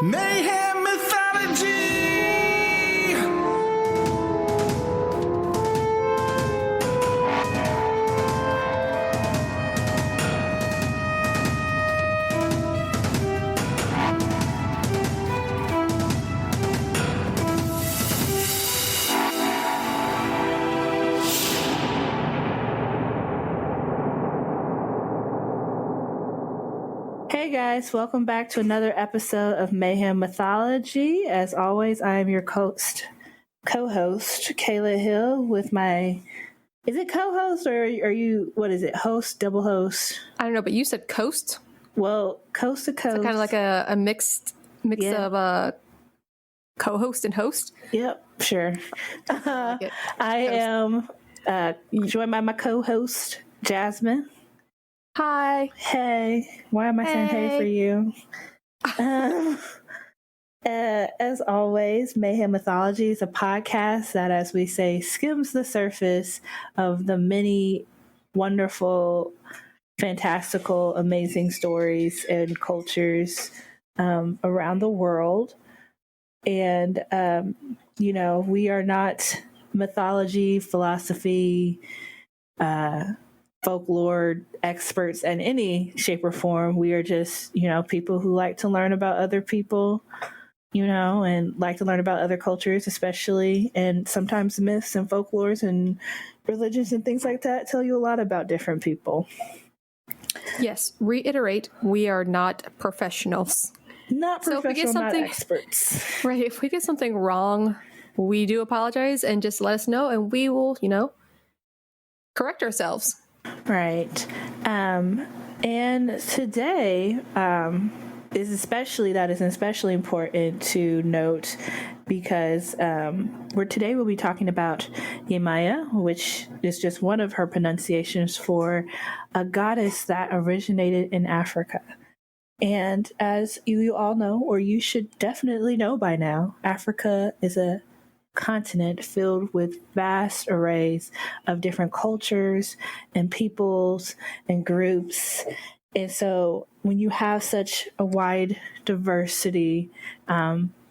Mayhem Mythology! Hey guys, welcome back to another episode of Mayhem Mythology. As always, I am your co-host, Kayla Hill, with my... Is it co-host or are you, what is it, host, double host? I don't know, but you said coast? Well, coast to coast. So kind of like a mix of co-host and host? Yep, sure. I am joined by my co-host, Jasmine. Hi. Hey. Why am I saying hey for you? As always, Mayhem Mythology is a podcast that, as we say, skims the surface of the many wonderful, fantastical, amazing stories and cultures around the world. And, we are not mythology, philosophy, folklore experts in any shape or form. We are just, people who like to learn about other people, and like to learn about other cultures, especially, and sometimes myths and folklores and religions and things like that tell you a lot about different people. Yes, reiterate, we are not professionals. Not professional, not experts. Right, if we get something wrong, we do apologize and just let us know and we will, correct ourselves. Right. And today is especially important to note because today we'll be talking about Yemaya, which is just one of her pronunciations for a goddess that originated in Africa. And as you all know, or you should definitely know by now, Africa is a continent filled with vast arrays of different cultures and peoples and groups. And so when you have such a wide diversity,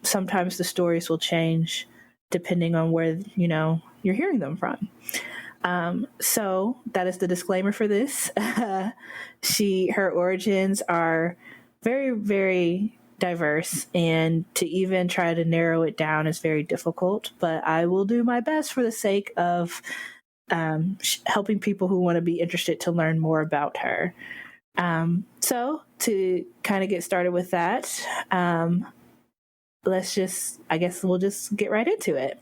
sometimes the stories will change depending on where, you're hearing them from. So that is the disclaimer for this. Her origins are very, very diverse, and to even try to narrow it down is very difficult, but I will do my best for the sake of helping people who want to be interested to learn more about her. So to kind of get started with that, we'll just get right into it.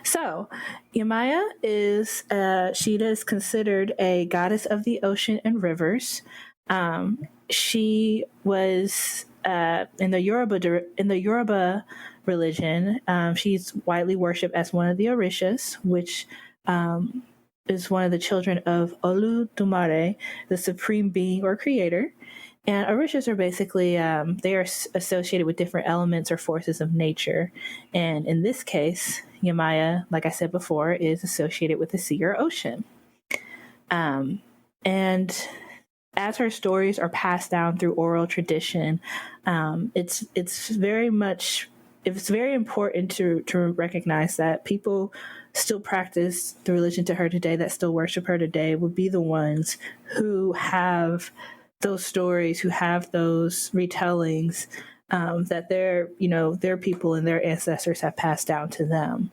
So Yemaya she is considered a goddess of the ocean and rivers. She was in the Yoruba religion. She's widely worshipped as one of the Orishas, which is one of the children of Oludumare, the supreme being or creator. And Orishas are basically they are associated with different elements or forces of nature. And in this case, Yemaya, like I said before, is associated with the sea or ocean. And as her stories are passed down through oral tradition, it's very important to recognize that people still practice the religion to her today, that still worship her today, would be the ones who have those stories, who have those retellings that their people and their ancestors have passed down to them.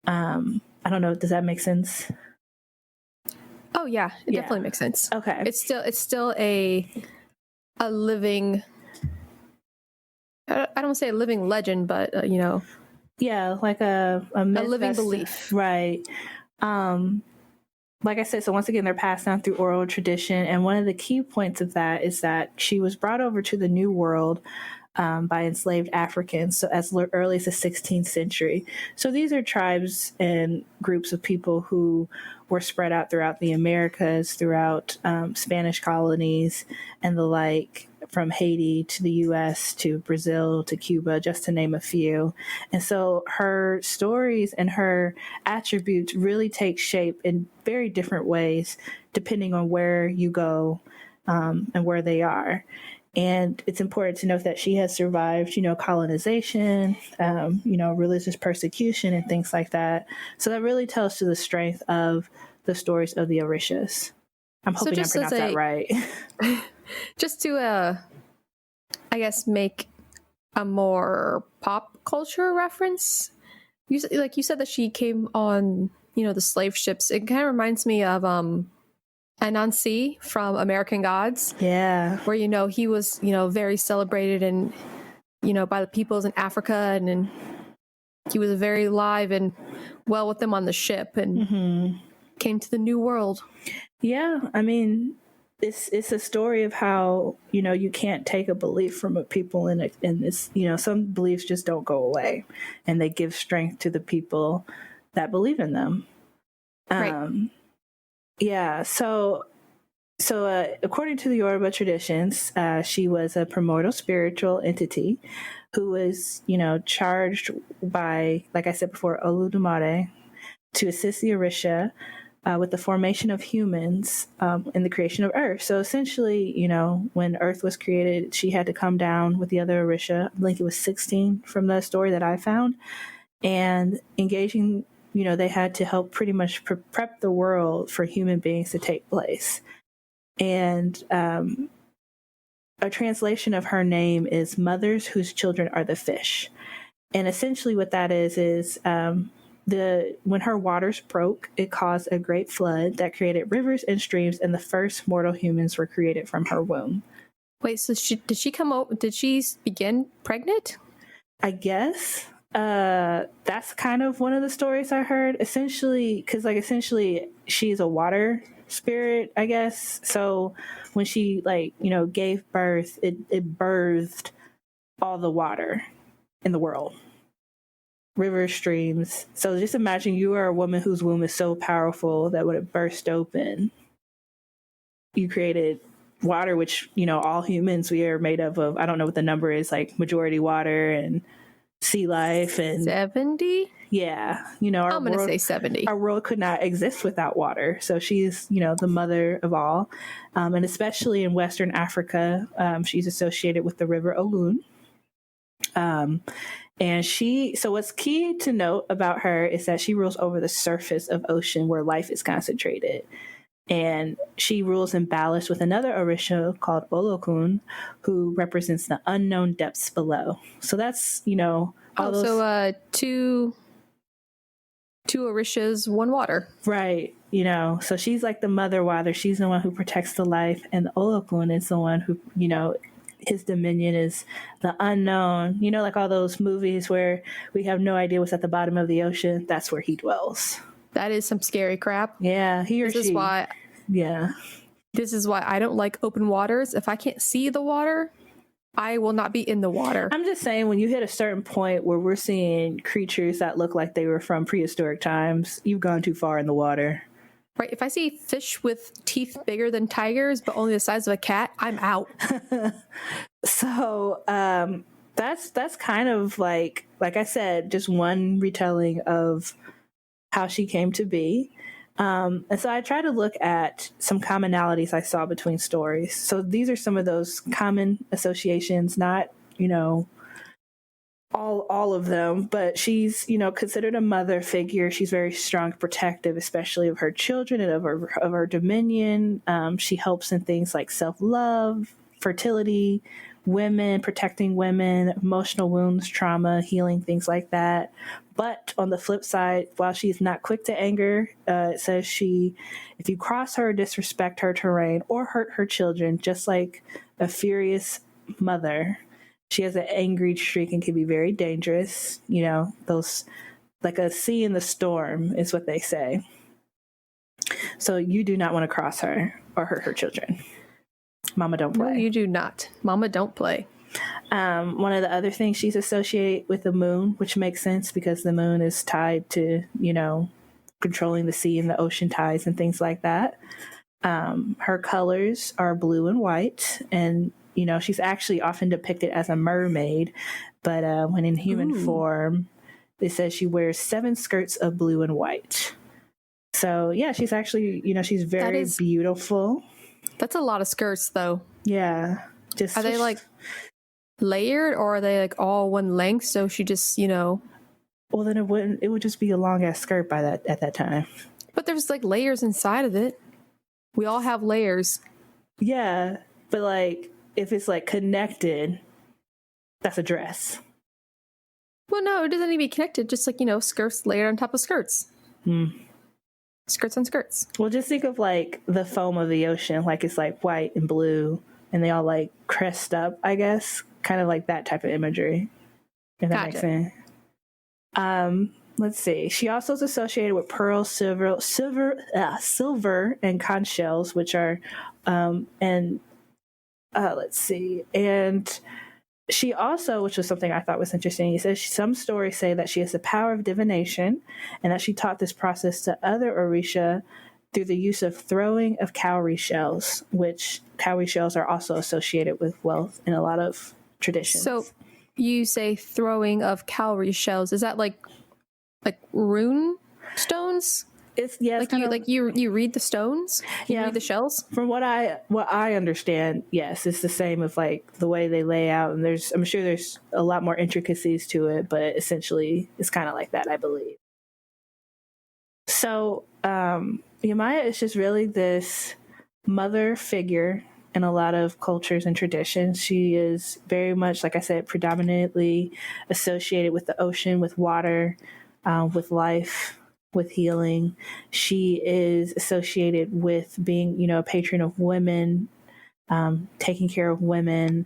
I don't know. Does that make sense? Oh yeah, it definitely makes sense. Okay. It's still a living, I don't want to say a living legend, but yeah, like a living belief. Right. Like I said, so once again, they're passed down through oral tradition. And one of the key points of that is that she was brought over to the New World by enslaved Africans, so as early as the 16th century. So these are tribes and groups of people who were spread out throughout the Americas, throughout Spanish colonies and the like, from Haiti to the U.S. to Brazil to Cuba, just to name a few. And so her stories and her attributes really take shape in very different ways, depending on where you go and where they are. And it's important to note that she has survived, colonization, religious persecution and things like that. So that really tells to the strength of the stories of the Orishas. I'm hoping I pronounced that right. Just to, I guess, make a more pop culture reference. You said that she came on, the slave ships. It kind of reminds me of Anansi from American Gods. Yeah. Where, he was, very celebrated and, by the peoples in Africa. And he was very live and well with them on the ship and came to the New World. Yeah. I mean, it's a story of how, you can't take a belief from a people and it's, some beliefs just don't go away and they give strength to the people that believe in them. Right. Yeah. So according to the Yoruba traditions, she was a primordial spiritual entity who was, charged by, like I said before, Oludumare to assist the Orisha with the formation of humans in the creation of Earth. So essentially, when Earth was created, she had to come down with the other Orisha. I think it was 16 from the story that I found, and engaging. They had to help pretty much prep the world for human beings to take place. And a translation of her name is mothers whose children are the fish. And essentially what that is when her waters broke, it caused a great flood that created rivers and streams, and the first mortal humans were created from her womb. Wait, so did she begin pregnant? I guess. That's kind of one of the stories I heard. Essentially, because she's a water spirit, I guess. So when she gave birth, it birthed all the water in the world. Rivers, streams. So just imagine you are a woman whose womb is so powerful that when it burst open, you created water, which, all humans, we are made of, I don't know what the number is, like majority water and sea life and 70. Yeah, I'm gonna say 70. Our world could not exist without water. So she's, the mother of all, and especially in Western Africa, she's associated with the river Olun. And so what's key to note about her is that she rules over the surface of ocean where life is concentrated. And she rules in ballast with another Orisha called Olokun, who represents the unknown depths below. So that's, So two Orishas, one water. Right. So she's like the mother water. She's the one who protects the life. And the Olokun is the one who, his dominion is the unknown. Like all those movies where we have no idea what's at the bottom of the ocean. That's where he dwells. That is some scary crap. Yeah, he or she. This is why. Yeah. This is why I don't like open waters. If I can't see the water, I will not be in the water. I'm just saying, when you hit a certain point where we're seeing creatures that look like they were from prehistoric times, you've gone too far in the water. Right. If I see fish with teeth bigger than tigers, but only the size of a cat, I'm out. So that's kind of like I said, just one retelling of how she came to be. And so I try to look at some commonalities I saw between stories. So these are some of those common associations, not, all of them, but she's, considered a mother figure. She's very strong, protective, especially of her children and of her dominion. She helps in things like self-love, fertility, women, protecting women, emotional wounds, trauma, healing, things like that. But on the flip side, while she's not quick to anger, it says if you cross her, disrespect her terrain, or hurt her children, just like a furious mother, she has an angry streak and can be very dangerous. Those, like a sea in the storm is what they say. So you do not want to cross her or hurt her children. Mama don't play. No, you do not. Mama don't play. One of the other things she's associated with the moon, which makes sense because the moon is tied to, controlling the sea and the ocean tides and things like that. Her colors are blue and white, and, she's actually often depicted as a mermaid, but when in human form, it says she wears 7 skirts of blue and white. So, yeah, she's actually, she's very beautiful. That's a lot of skirts, though. Yeah. Just Are they like layered, or are they like all one length? So she just, well, then it would just be a long ass skirt at that time. but there's like layers inside of it. We all have layers. Yeah, but like if it's like connected, that's a dress. Well, no, it doesn't need to be connected. Just like, skirts layered on top of skirts. Skirts on skirts. Well, just think of like the foam of the ocean, like it's like white and blue, and they all like crest up, I guess. Kind of like that type of imagery. If that makes sense. Let's see. She also is associated with pearl, silver, and conch shells, which are, let's see. And she also, which was something I thought was interesting, he says some stories say that she has the power of divination and that she taught this process to other Orisha through the use of throwing of cowrie shells, which cowrie shells are also associated with wealth in a lot of traditions. So you say throwing of cowrie shells. Is that like rune stones? It's you read the stones? You read the shells? From what I understand, yes, it's the same of like the way they lay out, and I'm sure there's a lot more intricacies to it, but essentially it's kind of like that, I believe. So Yemaya is just really this mother figure in a lot of cultures and traditions. She is very much, like I said, predominantly associated with the ocean, with water, with life, with healing. She is associated with being, a patron of women, taking care of women.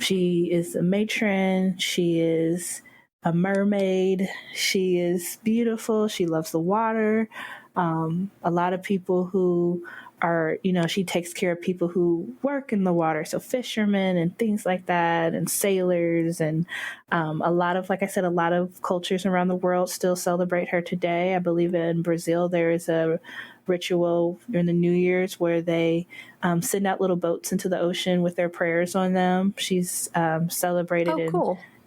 She is a matron. She is a mermaid. She is beautiful. She loves the water. A lot of people who are, she takes care of people who work in the water. So fishermen and things like that, and sailors, and a lot of cultures around the world still celebrate her today. I believe in Brazil, there is a ritual during the New Year's where they send out little boats into the ocean with their prayers on them. She's celebrated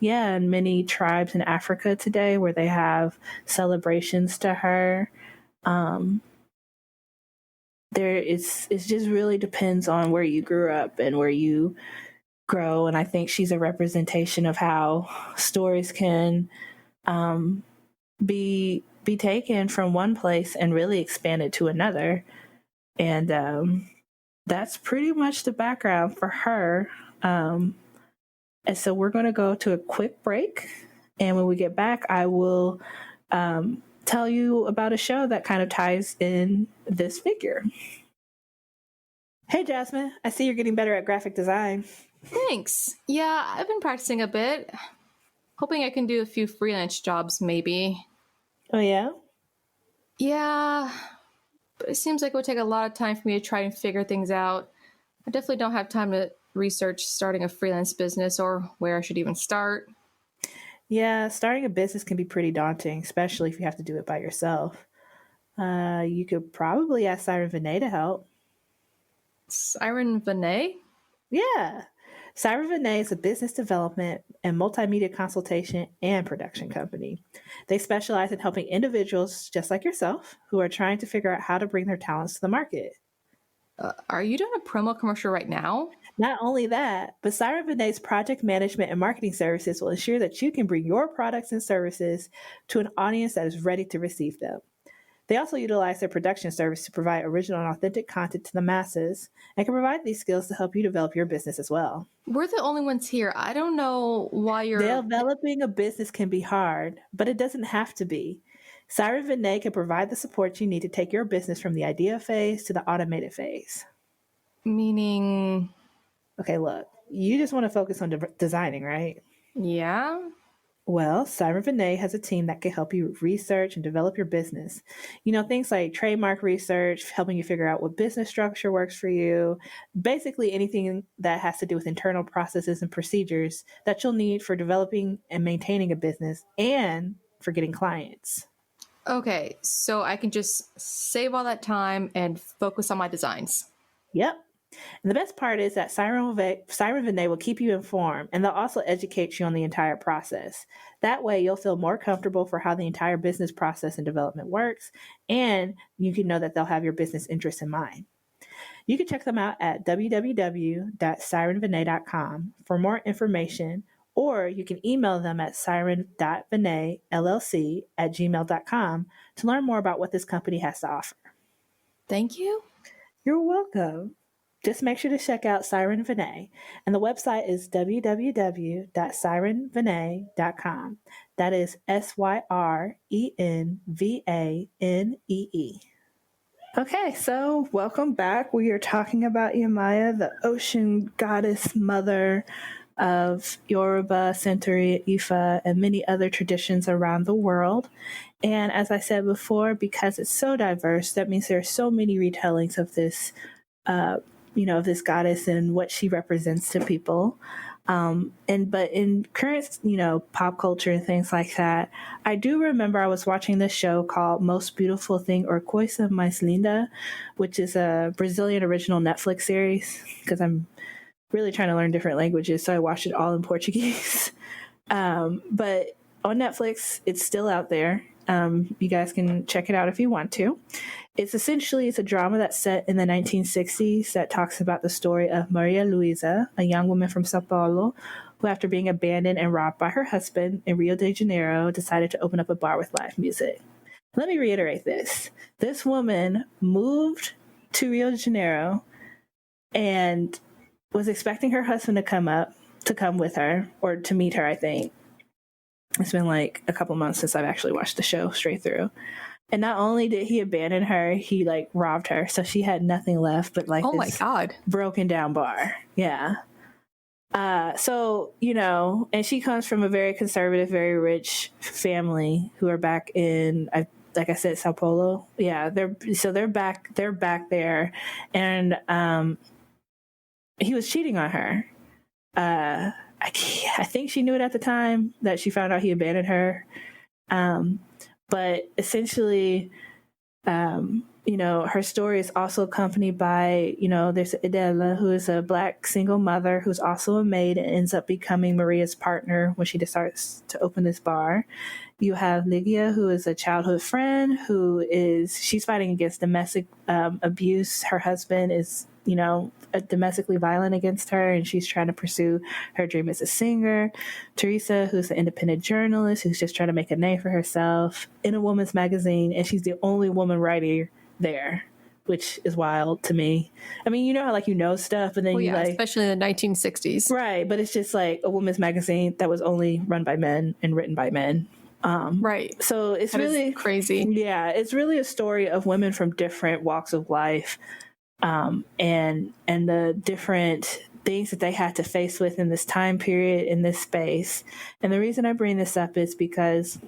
in many tribes in Africa today where they have celebrations to her. It just really depends on where you grew up and where you grow. And I think she's a representation of how stories can be taken from one place and really expanded to another. And that's pretty much the background for her. And so we're going to go to a quick break. And when we get back, I will tell you about a show that kind of ties in this figure. Hey, Jasmine, I see you're getting better at graphic design. Thanks. Yeah, I've been practicing a bit. Hoping I can do a few freelance jobs, maybe. Oh, yeah? Yeah, but it seems like it would take a lot of time for me to try and figure things out. I definitely don't have time to research starting a freelance business or where I should even start. Yeah, starting a business can be pretty daunting, especially if you have to do it by yourself. You could probably ask Siren Vinay to help. Siren Vinay? Yeah. Siren Vinay is a business development and multimedia consultation and production company. They specialize in helping individuals just like yourself who are trying to figure out how to bring their talents to the market. Are you doing a promo commercial right now? Not only that, but Siren Vinay's project management and marketing services will ensure that you can bring your products and services to an audience that is ready to receive them. They also utilize their production service to provide original and authentic content to the masses and can provide these skills to help you develop your business as well. We're the only ones here. I don't know why you're... Developing a business can be hard, but it doesn't have to be. Siren Vinay can provide the support you need to take your business from the idea phase to the automated phase. Meaning... Okay, look, you just want to focus on designing, right? Yeah. Well, Siren Vinay has a team that can help you research and develop your business. Things like trademark research, helping you figure out what business structure works for you, basically anything that has to do with internal processes and procedures that you'll need for developing and maintaining a business and for getting clients. Okay, so I can just save all that time and focus on my designs. Yep. And the best part is that Siren Vinay will keep you informed, and they'll also educate you on the entire process. That way, you'll feel more comfortable for how the entire business process and development works, and you can know that they'll have your business interests in mind. You can check them out at www.sirenvinay.com for more information, or you can email them at siren.vinayllc@gmail.com to learn more about what this company has to offer. Thank you. You're welcome. Just make sure to check out Siren Vinay, and the website is www.sirenvinay.com. That is SYRENVANEE. Okay, so welcome back. We are talking about Yemaya, the ocean goddess mother of Yoruba, Centauri, Ifa, and many other traditions around the world. And as I said before, because it's so diverse, that means there are so many retellings of this of this goddess and what she represents to people. But in current, pop culture and things like that, I do remember I was watching this show called Most Beautiful Thing or Coisa Mais Linda, which is a Brazilian original Netflix series, because I'm really trying to learn different languages, so I watched it all in Portuguese. But on Netflix, it's still out there. You guys can check it out if you want to. It's a drama that's set in the 1960s that talks about the story of Maria Luisa, a young woman from Sao Paulo, who, after being abandoned and robbed by her husband in Rio de Janeiro, decided to open up a bar with live music. Let me reiterate this. This woman moved to Rio de Janeiro and was expecting her husband to come with her, or to meet her, I think. It's been like a couple months since I've actually watched the show straight through. And not only did he abandon her, he robbed her. So she had nothing left but oh my God, broken down bar. Yeah. And she comes from a very conservative, very rich family who are back in, like I said, Sao Paulo. Yeah. They're back there. And, he was cheating on her. I think she knew it at the time that she found out he abandoned her. But essentially, her story is also accompanied by, there's Adela, who is a Black single mother who's also a maid and ends up becoming Maria's partner when she decides to open this bar. You have Ligia, who is a childhood friend she's fighting against domestic abuse. Her husband is, domestically violent against her, and she's trying to pursue her dream as a singer. Teresa, who's an independent journalist who's just trying to make a name for herself in a woman's magazine, and she's the only woman writer there, which is wild to me. I mean, how stuff, but then especially in the 1960s, right? But it's just a woman's magazine that was only run by men and written by men. Right. So it's really crazy. Yeah, it's really a story of women from different walks of life, and the different things that they had to face with in this time period, in this space. And the reason I bring this up is because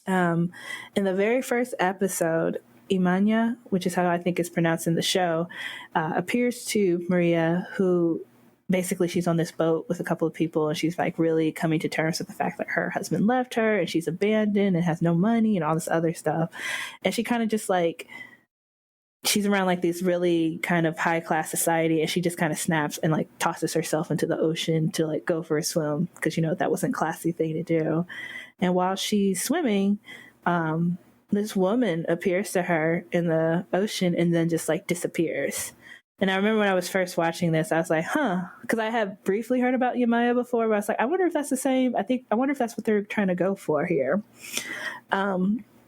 in the very first episode, Yemaya, which is how I think it's pronounced in the show, appears to Maria, who basically she's on this boat with a couple of people, and she's really coming to terms with the fact that her husband left her and she's abandoned and has no money and all this other stuff. And she kind of just she's around this really kind of high class society, and she just kind of snaps and tosses herself into the ocean to go for a swim, because that wasn't a classy thing to do. And while she's swimming, this woman appears to her in the ocean and then just disappears. And I remember when I was first watching this, I was like, because I had briefly heard about Yemaya before, but I was like, I wonder if that's the same. I wonder if that's what they're trying to go for here.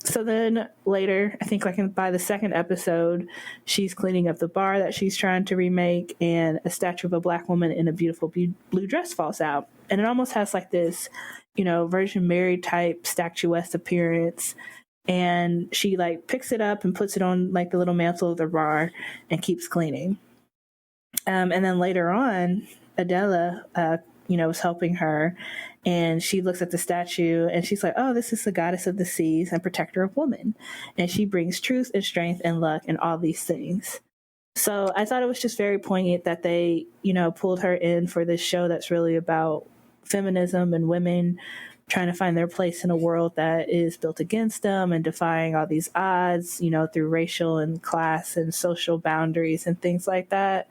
So then later, I think by the second episode, she's cleaning up the bar that she's trying to remake, and a statue of a Black woman in a beautiful blue dress falls out. And it almost has this, Virgin Mary type statuesque appearance. And she picks it up and puts it on the little mantle of the bar and keeps cleaning. And then later on, Adela, was helping her, and she looks at the statue and she's like, oh, this is the goddess of the seas and protector of women. And she brings truth and strength and luck and all these things. So I thought it was just very poignant that they, pulled her in for this show that's really about feminism and women trying to find their place in a world that is built against them and defying all these odds, through racial and class and social boundaries and things like that.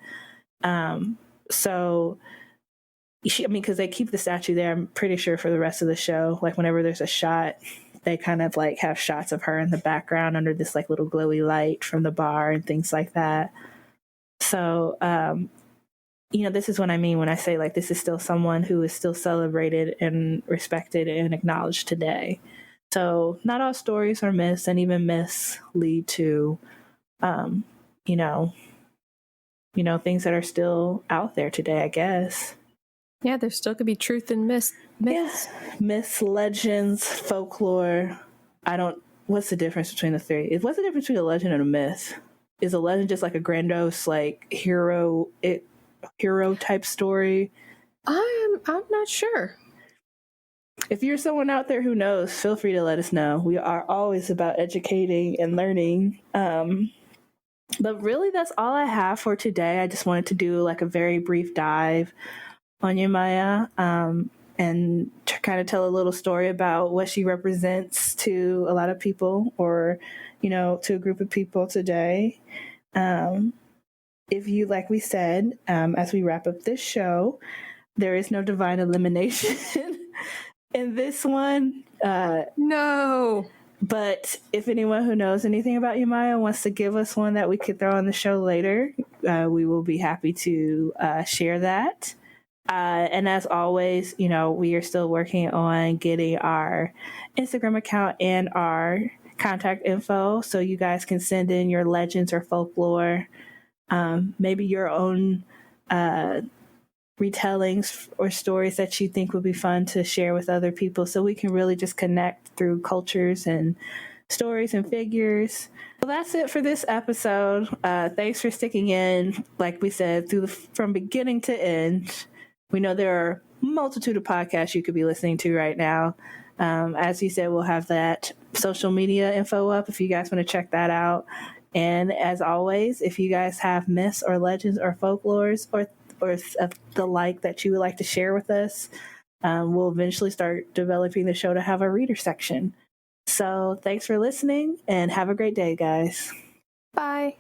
Because they keep the statue there, I'm pretty sure, for the rest of the show. Whenever there's a shot, they kind of have shots of her in the background under this little glowy light from the bar and things like that. So, this is what I mean when I say like this is still someone who is still celebrated and respected and acknowledged today. So not all stories are myths, and even myths lead to, things that are still out there today, I guess. Yeah, there still could be truth in myths. Yeah. Myths, legends, folklore. What's the difference between the three? What's the difference between a legend and a myth? Is a legend just like a grandiose, like hero type story? I'm not sure. If you're someone out there who knows, feel free to let us know. We are always about educating and learning. But really, that's all I have for today. I just wanted to do like a very brief dive on Yemaya, and to kind of tell a little story about what she represents to a lot of people, or, to a group of people today. If you, like we said, as we wrap up this show, there is no divine elimination in this one. No. But if anyone who knows anything about Yemaya wants to give us one that we could throw on the show later, we will be happy to share that. And as always, we are still working on getting our Instagram account and our contact info, so you guys can send in your legends or folklore, maybe your own retellings or stories that you think would be fun to share with other people, so we can really just connect through cultures and stories and figures. Well, that's it for this episode. Thanks for sticking in, like we said, from beginning to end. We know there are a multitude of podcasts you could be listening to right now. As you said, we'll have that social media info up if you guys want to check that out. And as always, if you guys have myths or legends or folklores or the like that you would like to share with us, we'll eventually start developing the show to have a reader section. So thanks for listening, and have a great day, guys. Bye.